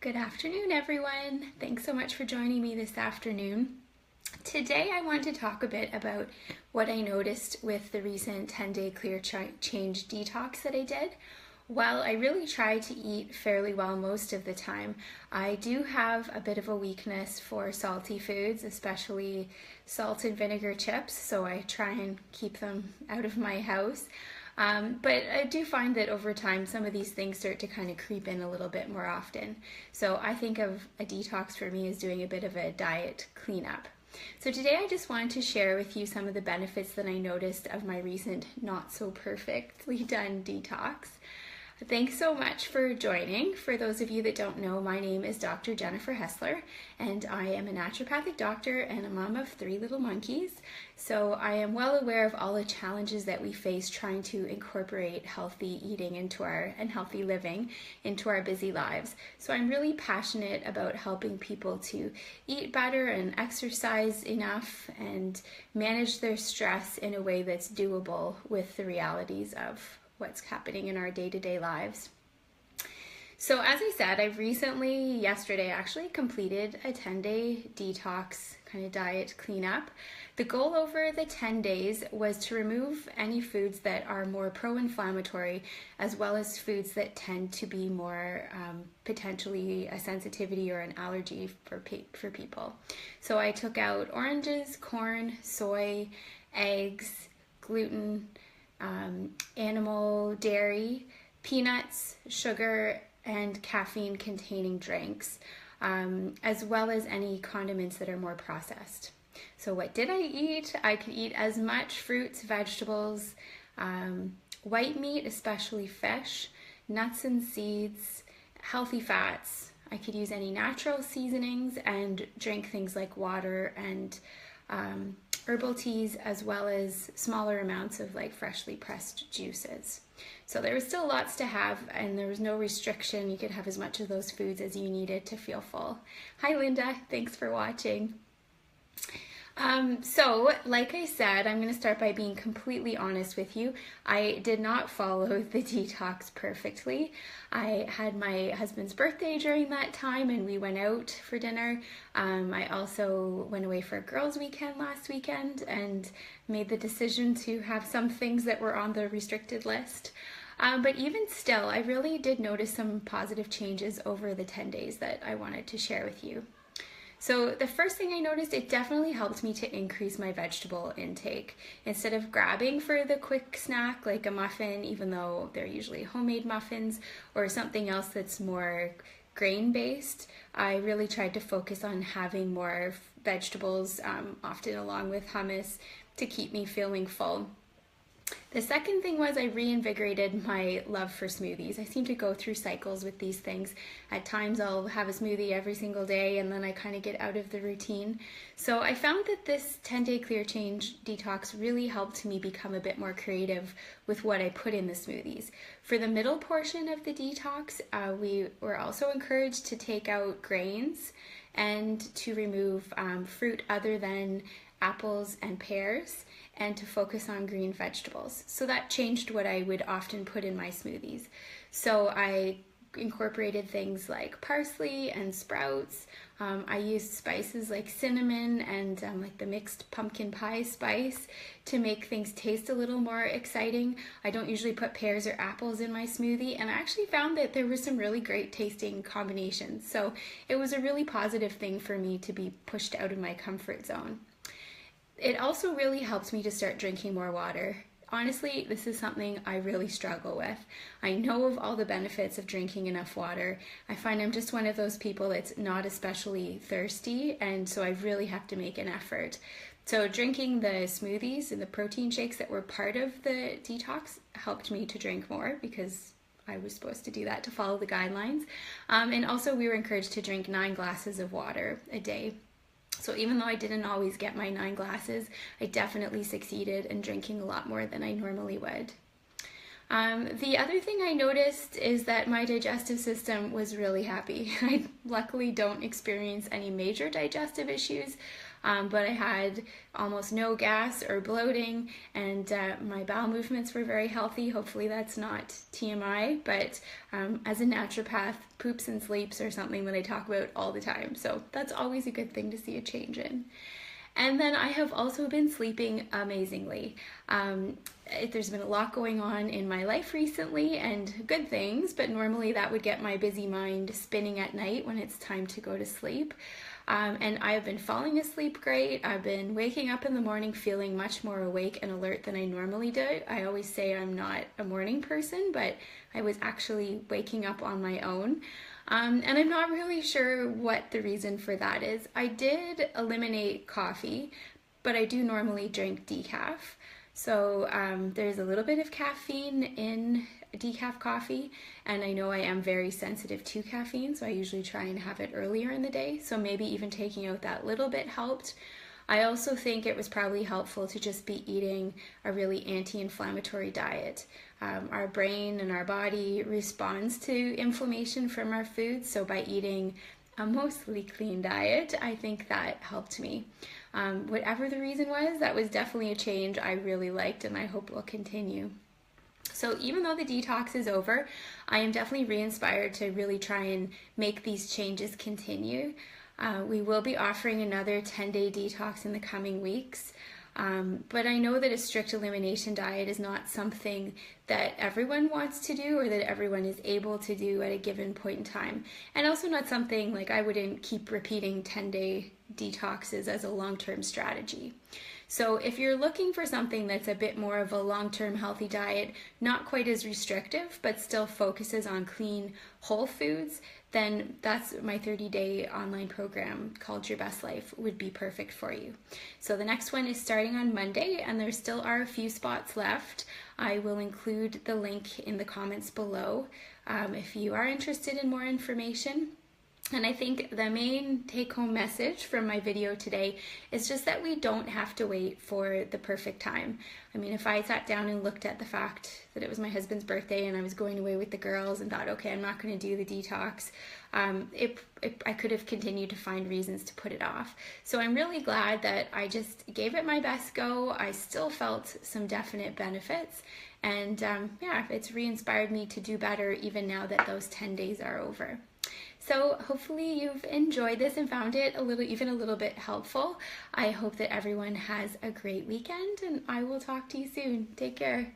Good afternoon, everyone. Thanks so much for joining me this afternoon. Today, I want to talk a bit about what I noticed with the recent 10-day clear change detox that I did. While I really try to eat fairly well most of the time, I do have a bit of a weakness for salty foods, especially salt and vinegar chips, so I try and keep them out of my house. But I do find that over time, some of these things start to kind of creep in a little bit more often. So I think of a detox for me as doing a bit of a diet cleanup. So today I just wanted to share with you some of the benefits that I noticed of my recent not so perfectly done detox. Thanks so much for joining. For those of you that don't know, my name is Dr. Jennifer Hessler, and I am a naturopathic doctor and a mom of 3 little monkeys. So I am well aware of all the challenges that we face trying to incorporate healthy eating and healthy living into our busy lives. So I'm really passionate about helping people to eat better and exercise enough and manage their stress in a way that's doable with the realities of what's happening in our day-to-day lives. So as I said, I've yesterday actually completed a 10-day detox kind of diet cleanup. The goal over the 10 days was to remove any foods that are more pro-inflammatory, as well as foods that tend to be more potentially a sensitivity or an allergy for people. So I took out oranges, corn, soy, eggs, gluten, animal dairy, peanuts, sugar, and caffeine-containing drinks, as well as any condiments that are more processed. So what did I eat? I could eat as much fruits, vegetables, white meat, especially fish, nuts and seeds, healthy fats. I could use any natural seasonings and drink things like water and herbal teas, as well as smaller amounts of like freshly pressed juices. So there was still lots to have, and there was no restriction. You could have as much of those foods as you needed to feel full. Hi Linda, thanks for watching. So like I said, I'm going to start by being completely honest with you. I did not follow the detox perfectly. I had my husband's birthday during that time and we went out for dinner. I also went away for a girls' weekend last weekend and made the decision to have some things that were on the restricted list. But even still, I really did notice some positive changes over the 10 days that I wanted to share with you. So the first thing I noticed, it definitely helped me to increase my vegetable intake. Instead of grabbing for the quick snack like a muffin, even though they're usually homemade muffins, or something else that's more grain-based, I really tried to focus on having more vegetables, often along with hummus, to keep me feeling full. The second thing was I reinvigorated my love for smoothies. I seem to go through cycles with these things. At times I'll have a smoothie every single day and then I kind of get out of the routine. So I found that this 10-day clear change detox really helped me become a bit more creative with what I put in the smoothies. For the middle portion of the detox, we were also encouraged to take out grains and to remove fruit other than apples and pears, and to focus on green vegetables. So that changed what I would often put in my smoothies. So I incorporated things like parsley and sprouts. I used spices like cinnamon and like the mixed pumpkin pie spice to make things taste a little more exciting. I don't usually put pears or apples in my smoothie, and I actually found that there were some really great tasting combinations. So it was a really positive thing for me to be pushed out of my comfort zone. It also really helps me to start drinking more water. Honestly, this is something I really struggle with. I know of all the benefits of drinking enough water. I find I'm just one of those people that's not especially thirsty, and so I really have to make an effort. So drinking the smoothies and the protein shakes that were part of the detox helped me to drink more, because I was supposed to do that to follow the guidelines. And also we were encouraged to drink 9 glasses of water a day. So even though I didn't always get my 9 glasses, I definitely succeeded in drinking a lot more than I normally would. The other thing I noticed is that my digestive system was really happy. I luckily don't experience any major digestive issues. but I had almost no gas or bloating, and my bowel movements were very healthy. Hopefully that's not TMI, but as a naturopath, poops and sleeps are something that I talk about all the time, so that's always a good thing to see a change in. And then I have also been sleeping amazingly. There's been a lot going on in my life recently, and good things, but normally that would get my busy mind spinning at night when it's time to go to sleep. And I've been falling asleep great. I've been waking up in the morning feeling much more awake and alert than I normally do. I always say I'm not a morning person, but I was actually waking up on my own. And I'm not really sure what the reason for that is. I did eliminate coffee, but I do normally drink decaf. So there's a little bit of caffeine in decaf coffee, and I know I am very sensitive to caffeine, so I usually try and have it earlier in the day. So maybe even taking out that little bit helped. I also think it was probably helpful to just be eating a really anti-inflammatory diet. Our brain and our body responds to inflammation from our food, so by eating a mostly clean diet, I think that helped me. Whatever the reason was, that was definitely a change I really liked and I hope will continue. So even though the detox is over, I am definitely re-inspired to really try and make these changes continue. We will be offering another 10-day detox in the coming weeks. But I know that a strict elimination diet is not something that everyone wants to do or that everyone is able to do at a given point in time. And also not something like I wouldn't keep repeating 10-day detoxes as a long-term strategy. So if you're looking for something that's a bit more of a long-term healthy diet, not quite as restrictive, but still focuses on clean, whole foods, then that's my 30-day online program called Your Best Life would be perfect for you. So the next one is starting on Monday, and there still are a few spots left. I will include the link in the comments below if you are interested in more information. And I think the main take-home message from my video today is just that we don't have to wait for the perfect time. I mean, if I sat down and looked at the fact that it was my husband's birthday and I was going away with the girls and thought, okay, I'm not going to do the detox, I could have continued to find reasons to put it off. So I'm really glad that I just gave it my best go. I still felt some definite benefits. And yeah, it's re-inspired me to do better even now that those 10 days are over. So hopefully you've enjoyed this and found it even a little bit helpful. I hope that everyone has a great weekend, and I will talk to you soon. Take care.